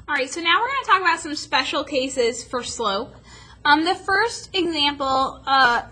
All right, so now we're going to talk about some special cases for slope. The first example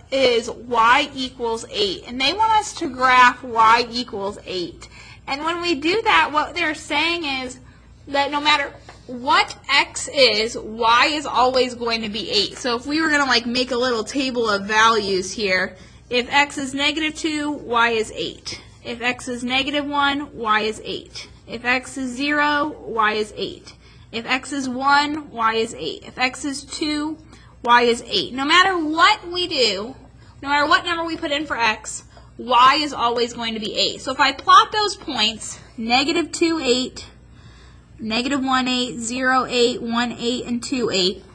is y equals 8, and they want us to graph y equals 8. And when we do that, what they're saying is that no matter what x is, y is always going to be 8. So if we were going to make a little table of values here, if x is -2, y is 8. If x is -1, y is 8. If x is 0, y is 8. If x is 1, y is 8. If x is 2, y is 8. No matter what we do, no matter what number we put in for x, y is always going to be 8. So if I plot those points, -2, 8, -1, 8, 0, 8, 1, 8, and 2, 8,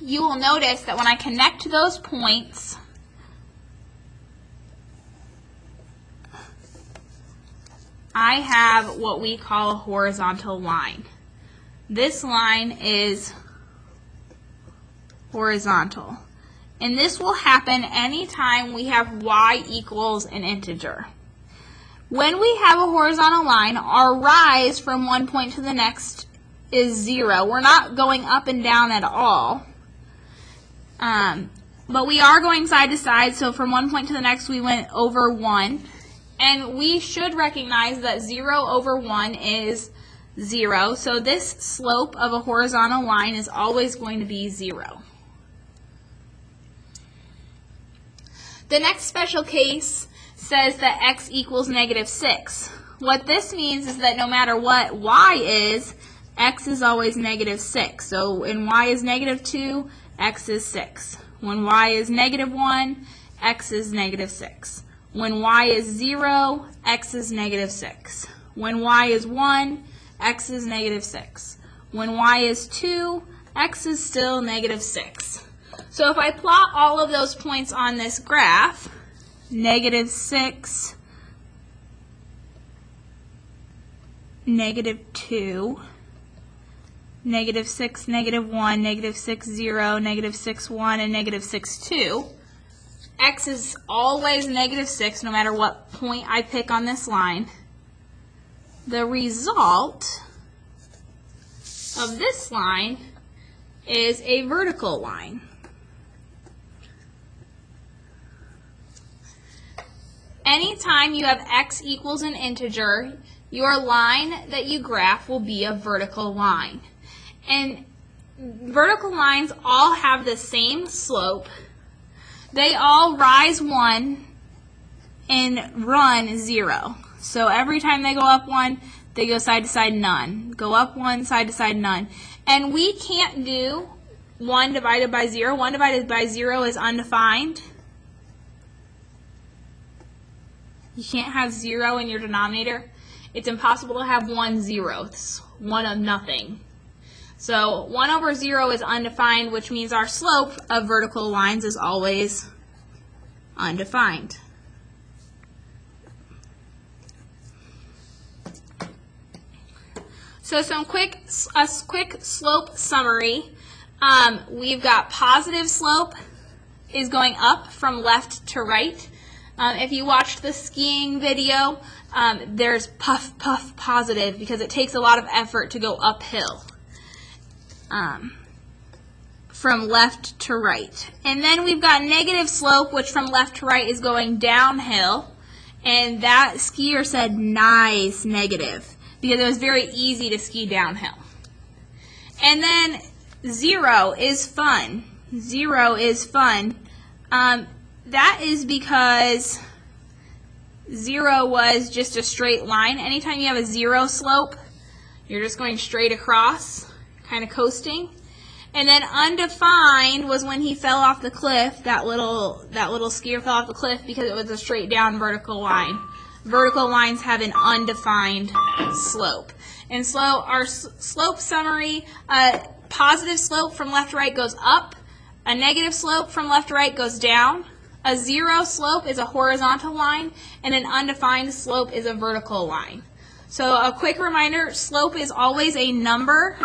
you will notice that when I connect to those points, I have what we call a horizontal line. This line is horizontal. And this will happen anytime we have y equals an integer. When we have a horizontal line, our rise from one point to the next is 0. We're not going up and down at all. But we are going side to side, so from one point to the next we went over 1. And we should recognize that 0 over 1 is 0. So this slope of a horizontal line is always going to be 0. The next special case says that x equals -6. What this means is that no matter what y is, x is always -6. So when y is -2, x is 6. When y is -1, x is -6. When y is 0, x is -6. When y is 1, x is -6. When y is 2, x is still -6. So if I plot all of those points on this graph, -6, -2, -6, -1, -6, 0, -6, 1, and -6, 2, x is always -6 no matter what point I pick on this line. The result of this line is a vertical line. Anytime you have x equals an integer, your line that you graph will be a vertical line. And vertical lines all have the same slope. They all rise 1 and run 0. So every time they go up 1, they go side to side, none. Go up 1, side to side, none. And we can't do 1 divided by 0. 1 divided by 0 is undefined. You can't have 0 in your denominator. It's impossible to have 1 zeroths, 1 of nothing. So 1 over 0 is undefined, which means our slope of vertical lines is always undefined. So a quick slope summary. We've got positive slope is going up from left to right. If you watched the skiing video, there's puff, puff, positive because it takes a lot of effort to go uphill from left to right. And then we've got negative slope, which from left to right is going downhill. And that skier said nice negative because it was very easy to ski downhill. And then 0 is fun. 0 is fun. That is because 0 was just a straight line. Anytime you have a 0 slope, you're just going straight across, kind of coasting. And then undefined was when he fell off the cliff. That little skier fell off the cliff because it was a straight down vertical line. Vertical lines have an undefined slope. And so our slope summary, positive slope from left to right goes up. A negative slope from left to right goes down. A 0 slope is a horizontal line, and an undefined slope is a vertical line. So a quick reminder, slope is always a number